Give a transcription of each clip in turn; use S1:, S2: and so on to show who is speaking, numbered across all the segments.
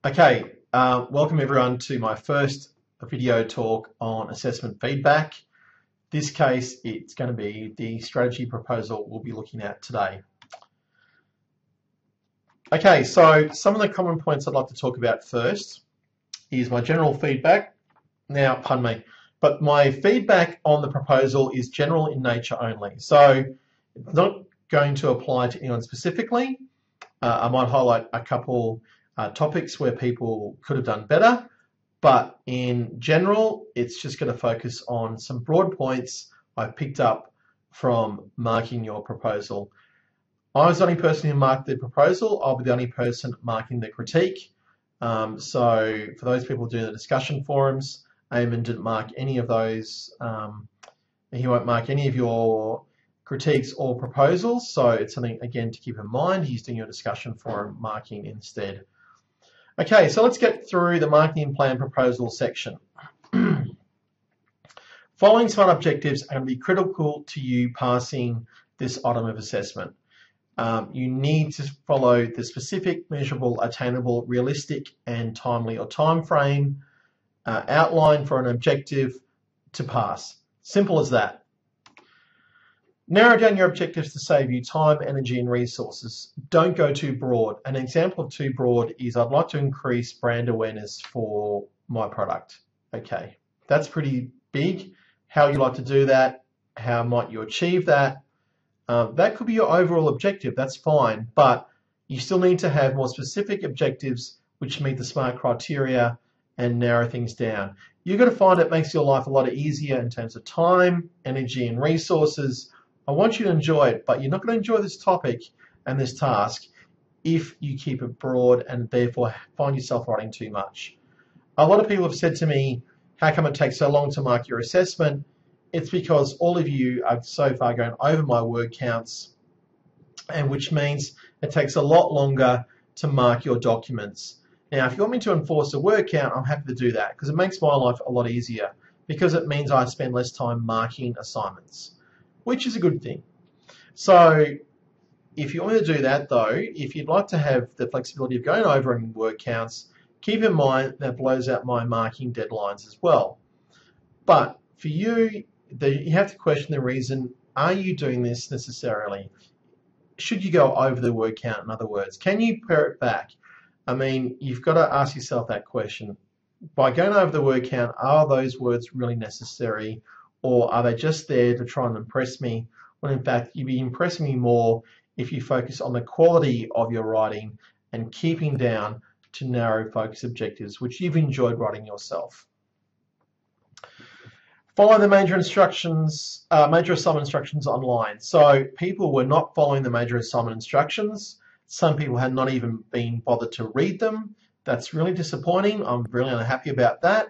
S1: Okay, welcome everyone to my first video talk on assessment feedback. This case, it's going to be the strategy proposal we'll be looking at today. Okay, so some of the common points I'd like to talk about first is my general feedback. Now, pardon me, but my feedback on the proposal is general in nature only. So it's not going to apply to anyone specifically. I might highlight a couple topics where people could have done better, but in general, it's just going to focus on some broad points I've picked up from marking your proposal. I was the only person who marked the proposal. I'll be the only person marking the critique. So for those people doing the discussion forums, Eamon didn't mark any of those. He won't mark any of your critiques or proposals. So it's something, again, to keep in mind. He's doing your discussion forum marking instead. Okay, so let's get through the marketing plan proposal section. Following SMART objectives are going to be critical to you passing this item of assessment. You need to follow the specific, measurable, attainable, realistic, and timely or time frame outline for an objective to pass. Simple as that. Narrow down your objectives to save you time, energy, and resources. Don't go too broad. An example of too broad is I'd like to increase brand awareness for my product. Okay, that's pretty big. How you like to do that? How might you achieve that? That could be your overall objective. That's fine, but you still need to have more specific objectives which meet the SMART criteria and narrow things down. You're going to find it makes your life a lot easier in terms of time, energy, and resources. I want you to enjoy it, but you're not going to enjoy this topic and this task if you keep it broad and therefore find yourself writing too much. A lot of people have said to me, how come it takes so long to mark your assessment? It's because all of you are so far going over my word counts, and which means it takes a lot longer to mark your documents. Now, if you want me to enforce a word count, I'm happy to do that because it makes my life a lot easier because it means I spend less time marking assignments, which is a good thing. So if you want to do that though, if you'd like to have the flexibility of going over in word counts, keep in mind that blows out my marking deadlines as well. But for you, you have to question the reason, are you doing this necessarily? Should you go over the word count, in other words? Can you pare it back? I mean, you've got to ask yourself that question. By going over the word count, are those words really necessary? Or are they just there to try and impress me, when in fact you'd be impressing me more if you focus on the quality of your writing and keeping down to narrow focus objectives, which you've enjoyed writing yourself. Follow the major instructions, major assignment instructions online. So people were not following the major assignment instructions. Some people had not even been bothered to read them. That's really disappointing. I'm really unhappy about that.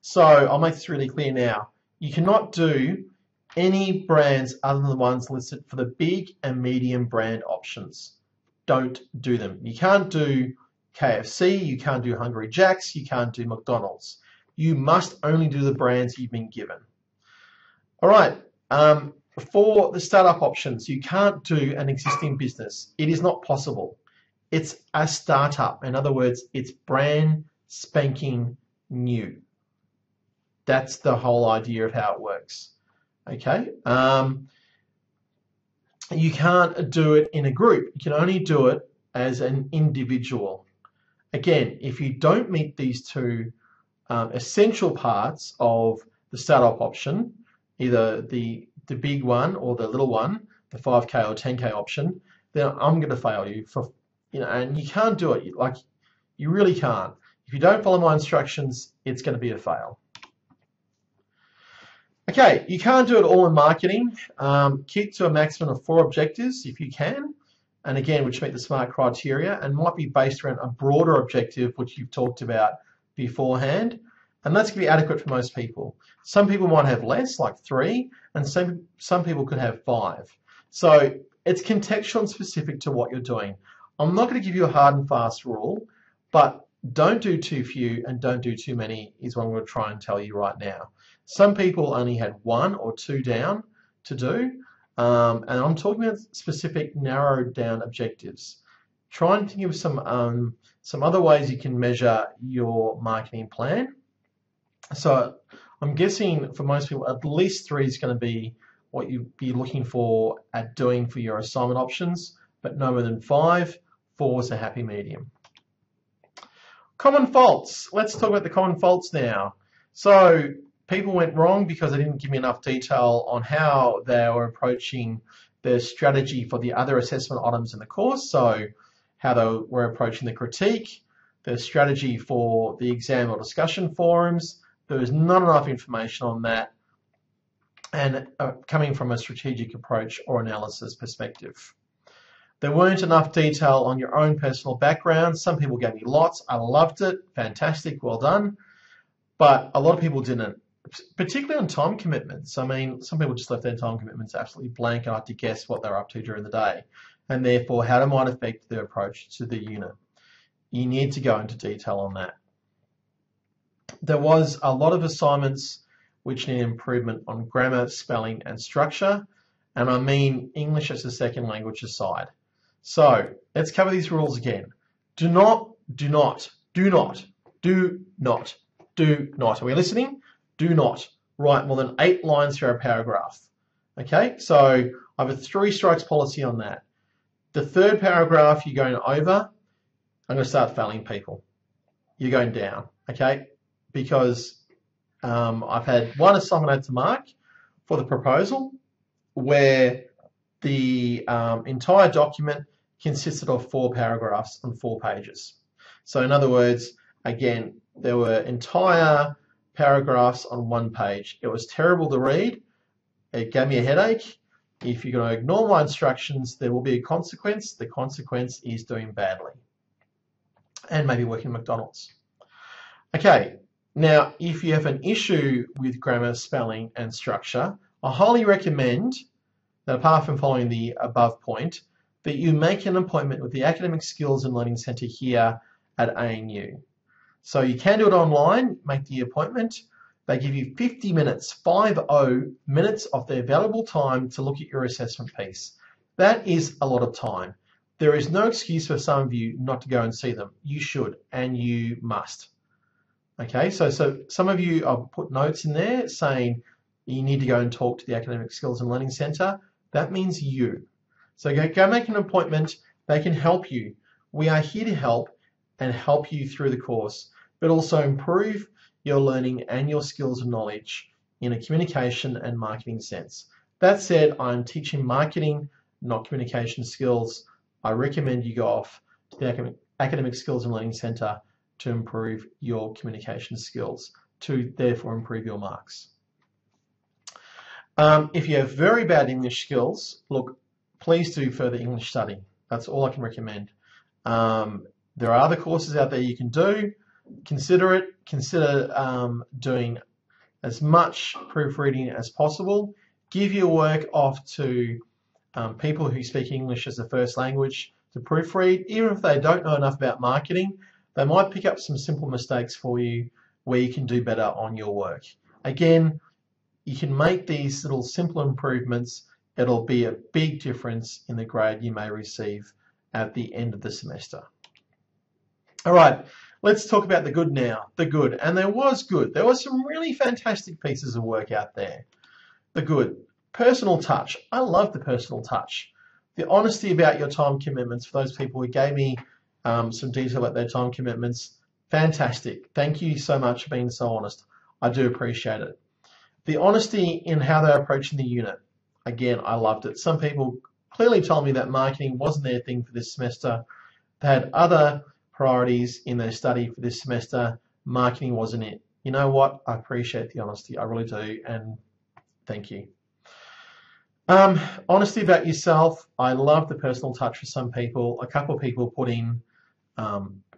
S1: So I'll make this really clear now. You cannot do any brands other than the ones listed for the big and medium brand options. Don't do them. You can't do KFC, you can't do Hungry Jack's, you can't do McDonald's. You must only do the brands you've been given. All right, for the startup options, you can't do an existing business. It is not possible. It's a startup. In other words, it's brand spanking new. That's the whole idea of how it works. Okay. You can't do it in a group. You can only do it as an individual. Again, if you don't meet these two essential parts of the startup option, either the big one or the little one, the 5K or 10K option, then I'm going to fail you for, and you can't do it. Like, you really can't. If you don't follow my instructions, it's going to be a fail. Okay, you can't do it all in marketing. Keep to a maximum of 4 objectives if you can, and again, which meet the SMART criteria and might be based around a broader objective, which you've talked about beforehand, and that's going to be adequate for most people. Some people might have less, like 3, and some people could have 5. So it's contextual and specific to what you're doing. I'm not going to give you a hard and fast rule, but don't do too few and don't do too many is what I'm going to try and tell you right now. Some people only had 1 or 2 down to do, and I'm talking about specific narrowed down objectives. try and think of some other ways you can measure your marketing plan. So I'm guessing for most people, at least 3 is going to be what you'd be looking for at doing for your assignment options, but no more than 5. 4 is a happy medium. Common faults. Let's talk about the common faults now. So people went wrong because they didn't give me enough detail on how they were approaching their strategy for the other assessment items in the course. So how they were approaching the critique, their strategy for the exam or discussion forums. There was not enough information on that, and coming from a strategic approach or analysis perspective. There weren't enough detail on your own personal background. Some people gave me lots. I loved it. Fantastic. Well done. But a lot of people didn't, particularly on time commitments. I mean, some people just left their time commitments absolutely blank and I had to guess what they're up to during the day, and therefore how it might affect their approach to the unit. You need to go into detail on that. There was a lot of assignments which need improvement on grammar, spelling, and structure, and I mean English as a second language aside. So let's cover these rules again. Do not. Are we listening? Do not write more than 8 lines through a paragraph. Okay, so I have a 3 strikes policy on that. The 3rd paragraph you're going over, I'm going to start failing people. You're going down, okay? Because I've had one assignment I had to mark for the proposal where the entire document consisted of 4 paragraphs on 4 pages. So in other words, again, there were entire paragraphs on 1 page. It was terrible to read. It gave me a headache. If you're going to ignore my instructions, there will be a consequence. The consequence is doing badly and maybe working at McDonald's. Okay, now if you have an issue with grammar, spelling and structure, I highly recommend that apart from following the above point, that you make an appointment with the Academic Skills and Learning Centre here at ANU. So you can do it online, make the appointment. They give you 50 minutes, 50 minutes of their valuable time to look at your assessment piece. That is a lot of time. There is no excuse for some of you not to go and see them. You should and you must. Okay, so some of you, I'll put notes in there saying you need to go and talk to the Academic Skills and Learning Centre. That means you. So go make an appointment. They can help you. We are here to help and help you through the course, but also improve your learning and your skills and knowledge in a communication and marketing sense. That said, I'm teaching marketing, not communication skills. I recommend you go off to the Academic Skills and Learning Centre to improve your communication skills, to therefore improve your marks. If you have very bad English skills, look, please do further English study. That's all I can recommend. There are other courses out there you can do. Consider it. Consider doing as much proofreading as possible. Give your work off to people who speak English as a first language to proofread. Even if they don't know enough about marketing, they might pick up some simple mistakes for you where you can do better on your work. Again, you can make these little simple improvements. It'll be a big difference in the grade you may receive at the end of the semester. All right, let's talk about the good now. The good, and there was good. There was some really fantastic pieces of work out there. The good. Personal touch. I love the personal touch. The honesty about your time commitments for those people who gave me some detail about their time commitments. Fantastic. Thank you so much for being so honest. I do appreciate it. The honesty in how they're approaching the unit. Again, I loved it. Some people clearly told me that marketing wasn't their thing for this semester. They had other priorities in their study for this semester. Marketing wasn't it. You know what? I appreciate the honesty. I really do, and thank you. Honesty about yourself. I love the personal touch for some people. A couple of people put in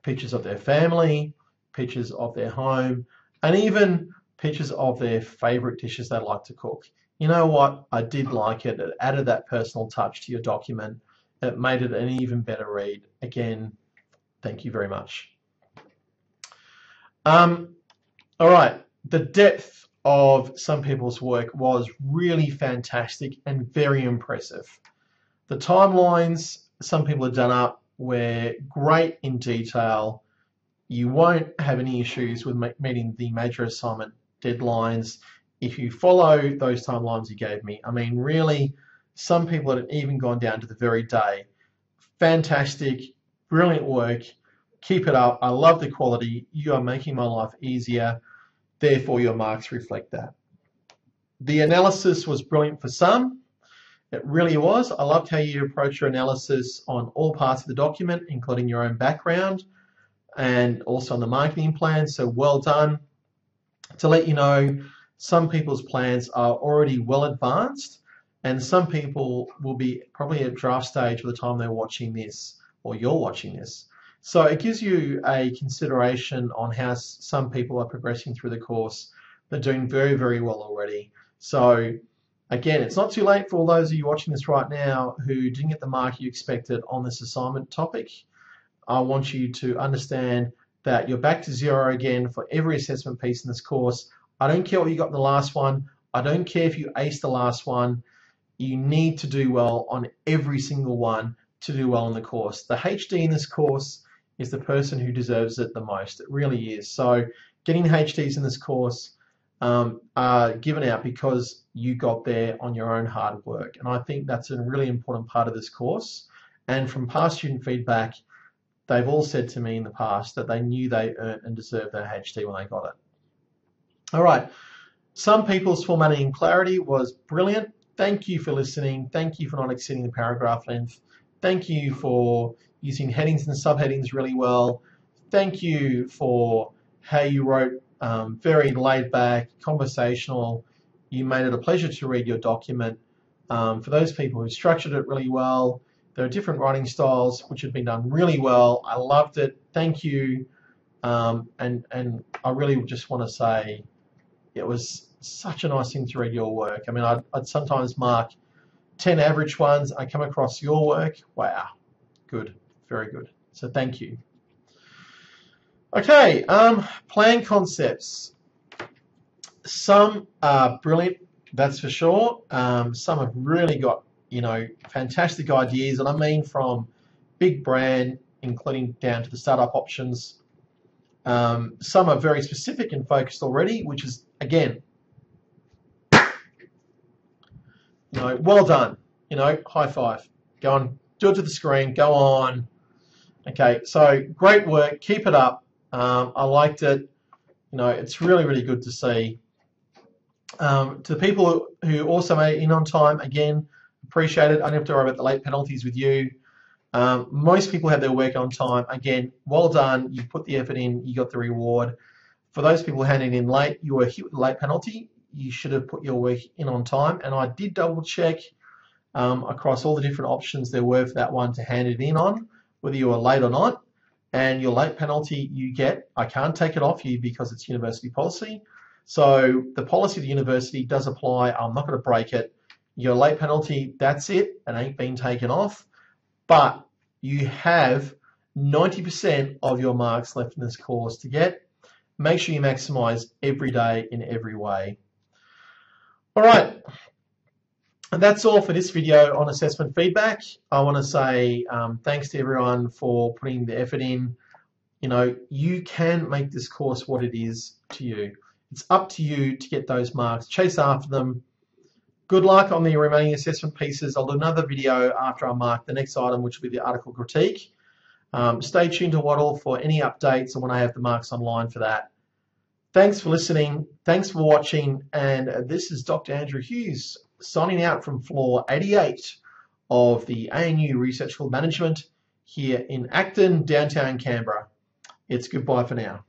S1: pictures of their family, pictures of their home, and even pictures of their favorite dishes they like to cook. You know what? I did like it. It added that personal touch to your document. It made it an even better read. Again, thank you very much. All right. The depth of some people's work was really fantastic and very impressive. The timelines some people have done up We're great in detail. You won't have any issues with meeting the major assignment deadlines if you follow those timelines you gave me. I mean, really, some people have even gone down to the very day. Fantastic, brilliant work. Keep it up. I love the quality. You are making my life easier. Therefore, your marks reflect that. The analysis was brilliant for some. It really was. I loved how you approach your analysis on all parts of the document, including your own background and also on the marketing plan. So well done. To let you know, some people's plans are already well advanced, and some people will be probably at draft stage by the time they're watching this or you're watching this. So it gives you a consideration on how some people are progressing through the course. They're doing very, very well already. So again, it's not too late for all those of you watching this right now who didn't get the mark you expected on this assignment topic. I want you to understand that you're back to zero again for every assessment piece in this course. I don't care what you got in the last one. I don't care if you aced the last one. You need to do well on every single one to do well in the course. The HD in this course is the person who deserves it the most. It really is. So getting HDs in this course are given out because you got there on your own hard work. And I think that's a really important part of this course. And from past student feedback, they've all said to me in the past that they knew they earned and deserved their HD when they got it. All right. Some people's formatting and clarity was brilliant. Thank you for listening. Thank you for not exceeding the paragraph length. Thank you for using headings and subheadings really well. Thank you for how you wrote very laid back, conversational. You made it a pleasure to read your document. For those people who structured it really well, there are different writing styles which have been done really well. I loved it. Thank you. And I really just want to say it was such a nice thing to read your work. I mean, I'd sometimes mark 10 average ones. I come across your work. Wow. Good. Very good. So thank you. Okay. Plan concepts. Some are brilliant, that's for sure. Some have really got, fantastic ideas, and I mean from big brand, including down to the startup options. Some are very specific and focused already, which is, again, well done. High five. Go on, do it to the screen. Go on. Okay, so great work. Keep it up. I liked it. It's really, really good to see. To the people who also made it in on time, again, appreciate it. I don't have to worry about the late penalties with you. Most people have their work on time. Again, well done. You put the effort in. You got the reward. For those people handing in late, you were hit with a late penalty. You should have put your work in on time. And I did double check across all the different options there were for that one to hand it in on, whether you were late or not. And your late penalty you get, I can't take it off you because it's university policy. So the policy of the university does apply. I'm not going to break it. Your late penalty, that's it. It ain't been taken off. But you have 90% of your marks left in this course to get. Make sure you maximize every day in every way. All right. And that's all for this video on assessment feedback. I want to say thanks to everyone for putting the effort in. You can make this course what it is to you. It's up to you to get those marks. Chase after them. Good luck on the remaining assessment pieces. I'll do another video after I mark the next item, which will be the article critique. Stay tuned to Wattle for any updates and when I have the marks online for that. Thanks for listening. Thanks for watching. And this is Dr. Andrew Hughes signing out from floor 88 of the ANU Research Field Management here in Acton, downtown Canberra. It's goodbye for now.